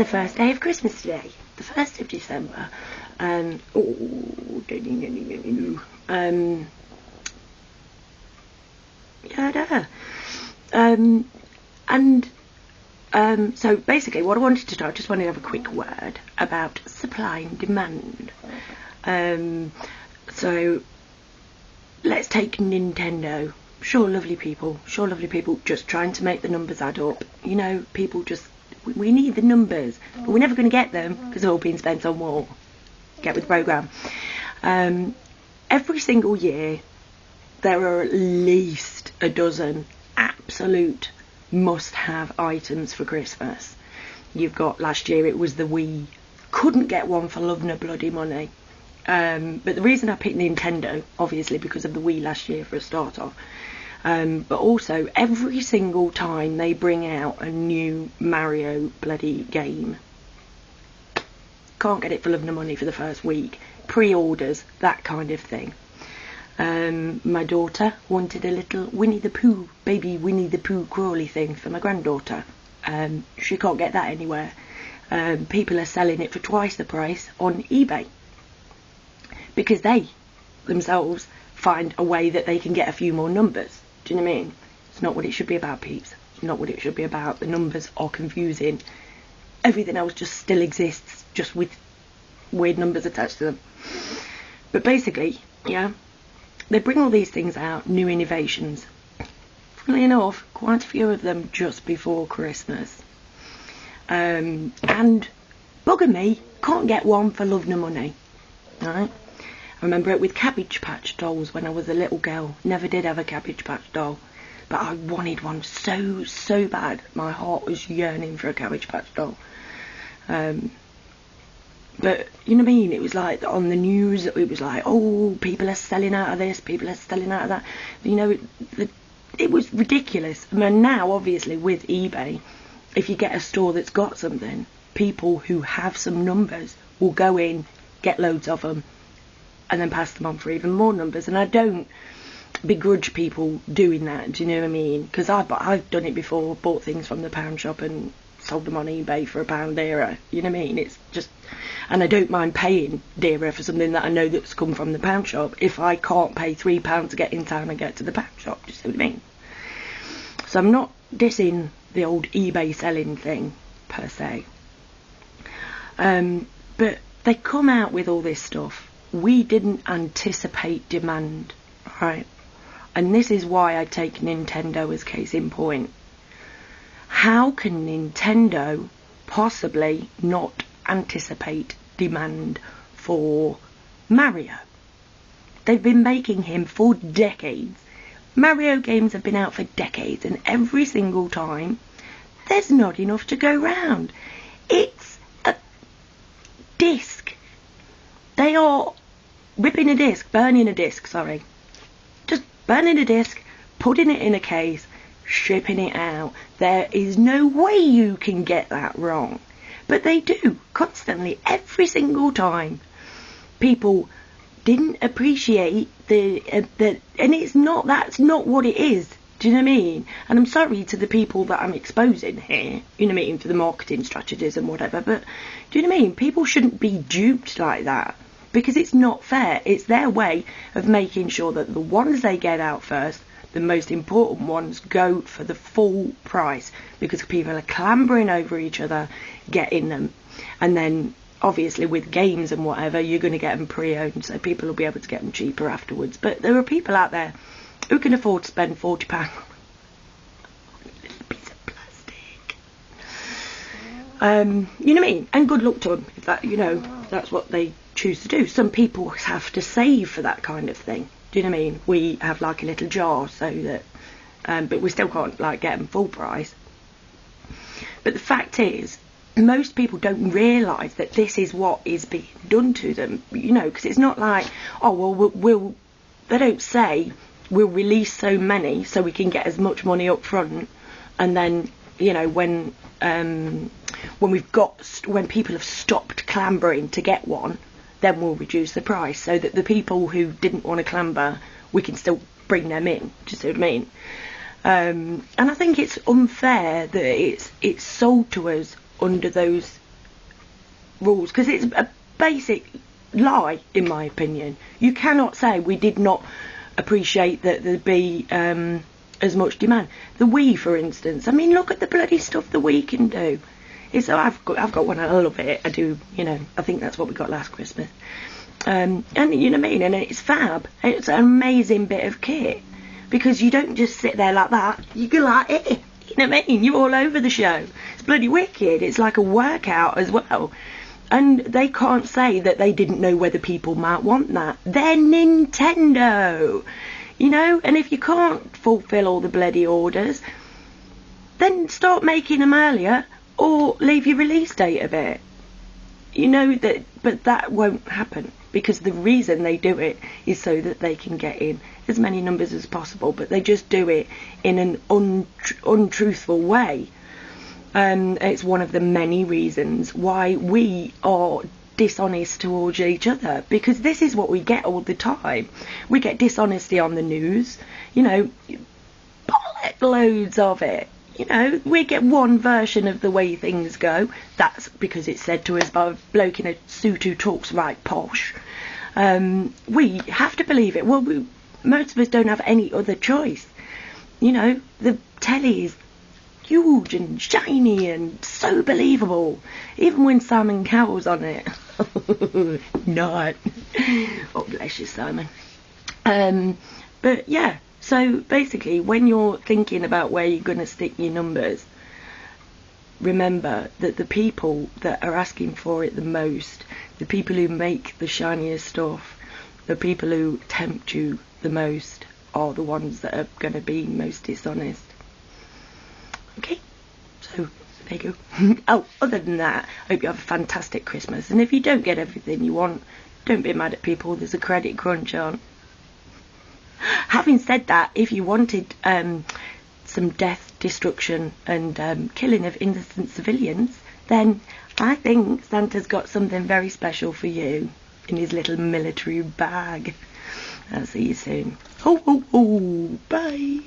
the first day of Christmas today, the 1st of December. So basically what I wanted to do, I just wanted to have a quick word about supply and demand. So let's take Nintendo. Sure, lovely people, just trying to make the numbers add up. You know, people just, we need the numbers, but we're never going to get them because they're all being spent on war. Get with the programme. Every single year there are at least a dozen absolute must-have items for Christmas. You've got, last year it was the Wii. Couldn't get one for love nor bloody money. But the reason I picked Nintendo, obviously because of the Wii last year for a start off, but also every single time they bring out a new Mario bloody game, can't get it for love nor money for the first week. Pre-orders, that kind of thing. My daughter wanted a little Winnie the Pooh, baby Winnie the Pooh crawly thing for my granddaughter. She can't get that anywhere. People are selling it for twice the price on eBay because they themselves find a way that they can get a few more numbers. Do you know what I mean? It's not what it should be about, peeps. It's not what it should be about. The numbers are confusing. Everything else just still exists, just with weird numbers attached to them. But basically, yeah, they bring all these things out, new innovations. Funnily enough, quite a few of them just before Christmas. And bugger me, can't get one for love nor money. Right? I remember it with Cabbage Patch dolls when I was a little girl. Never did have a Cabbage Patch doll, but I wanted one so bad. My heart was yearning for a Cabbage Patch doll. But you know what I mean, it was like on the news, it was like, oh, people are selling out of this, people are selling out of that. You know, it was ridiculous. I mean, now obviously with eBay, if you get a store that's got something, people who have some numbers will go in, get loads of them, and then pass them on for even more numbers. And I don't begrudge people doing that, do you know what I mean? Because I've done it before, bought things from the pound shop and sold them on eBay for £1 dearer, you know what I mean? It's just, and I don't mind paying dearer for something that I know that's come from the pound shop if I can't pay £3 to get in town and get to the pound shop, do you see what I mean? So I'm not dissing the old eBay selling thing per se, but they come out with all this stuff. We didn't anticipate demand, right? And this is why I take Nintendo as case in point. How can Nintendo possibly not anticipate demand for Mario? They've been making him for decades. Mario games have been out for decades, and every single time there's not enough to go round. It's a disc. They are ripping a disc, burning a disc, sorry. Just burning a disc, putting it in a case, shipping it out. There is no way you can get that wrong. But they do, constantly, every single time. People didn't appreciate and it's not, that's not what it is. Do you know what I mean? And I'm sorry to the people that I'm exposing here, you know what I mean, for the marketing strategies and whatever, but do you know what I mean? People shouldn't be duped like that, because it's not fair. It's their way of making sure that the ones they get out first, the most important ones, go for the full price, because people are clambering over each other, getting them. And then obviously with games and whatever, you're going to get them pre-owned, so people will be able to get them cheaper afterwards. But there are people out there who can afford to spend £40 on a little piece of plastic. You know what I mean? And good luck to them if that, you know, that's what they choose to do. Some people have to save for that kind of thing. Do you know what I mean? We have like a little jar so that, but we still can't like get them full price. But the fact is, most people don't realise that this is what is being done to them, you know, because it's not like, oh, well, they don't say we'll release so many so we can get as much money up front, and then, you know, when people have stopped clambering to get one, then we'll reduce the price so that the people who didn't want to clamber, we can still bring them in. Do you see what I mean? And I think it's unfair that it's sold to us under those rules, because it's a basic lie, in my opinion. You cannot say we did not appreciate that there'd be as much demand. The Wii, for instance. I mean, look at the bloody stuff the Wii can do. It's, I've got one, I love it. I do, you know, I think that's what we got last Christmas. And you know what I mean? And it's fab. It's an amazing bit of kit. Because you don't just sit there like that. You go like it. You know what I mean? You're all over the show. It's bloody wicked. It's like a workout as well. And they can't say that they didn't know whether people might want that. They're Nintendo. You know? And if you can't fulfill all the bloody orders, then start making them earlier or leave your release date of it. You know that, but that won't happen, because the reason they do it is so that they can get in as many numbers as possible, but they just do it in an untruthful way. It's one of the many reasons why we are dishonest towards each other, because this is what we get all the time. We get dishonesty on the news, you know, loads of it. You know, we get one version of the way things go. That's because it's said to us by a bloke in a suit who talks right posh. We have to believe it. Well, most of us don't have any other choice. You know, the telly is huge and shiny and so believable. Even when Simon Cowell's on it. Not. Oh, bless you, Simon. But yeah. So basically, when you're thinking about where you're going to stick your numbers, remember that the people that are asking for it the most, the people who make the shiniest stuff, the people who tempt you the most, are the ones that are going to be most dishonest. Okay, so there you go. Oh, other than that, I hope you have a fantastic Christmas. And if you don't get everything you want, don't be mad at people. There's a credit crunch on. Having said that, if you wanted some death, destruction and killing of innocent civilians, then I think Santa's got something very special for you in his little military bag. I'll see you soon. Ho, ho, ho. Bye.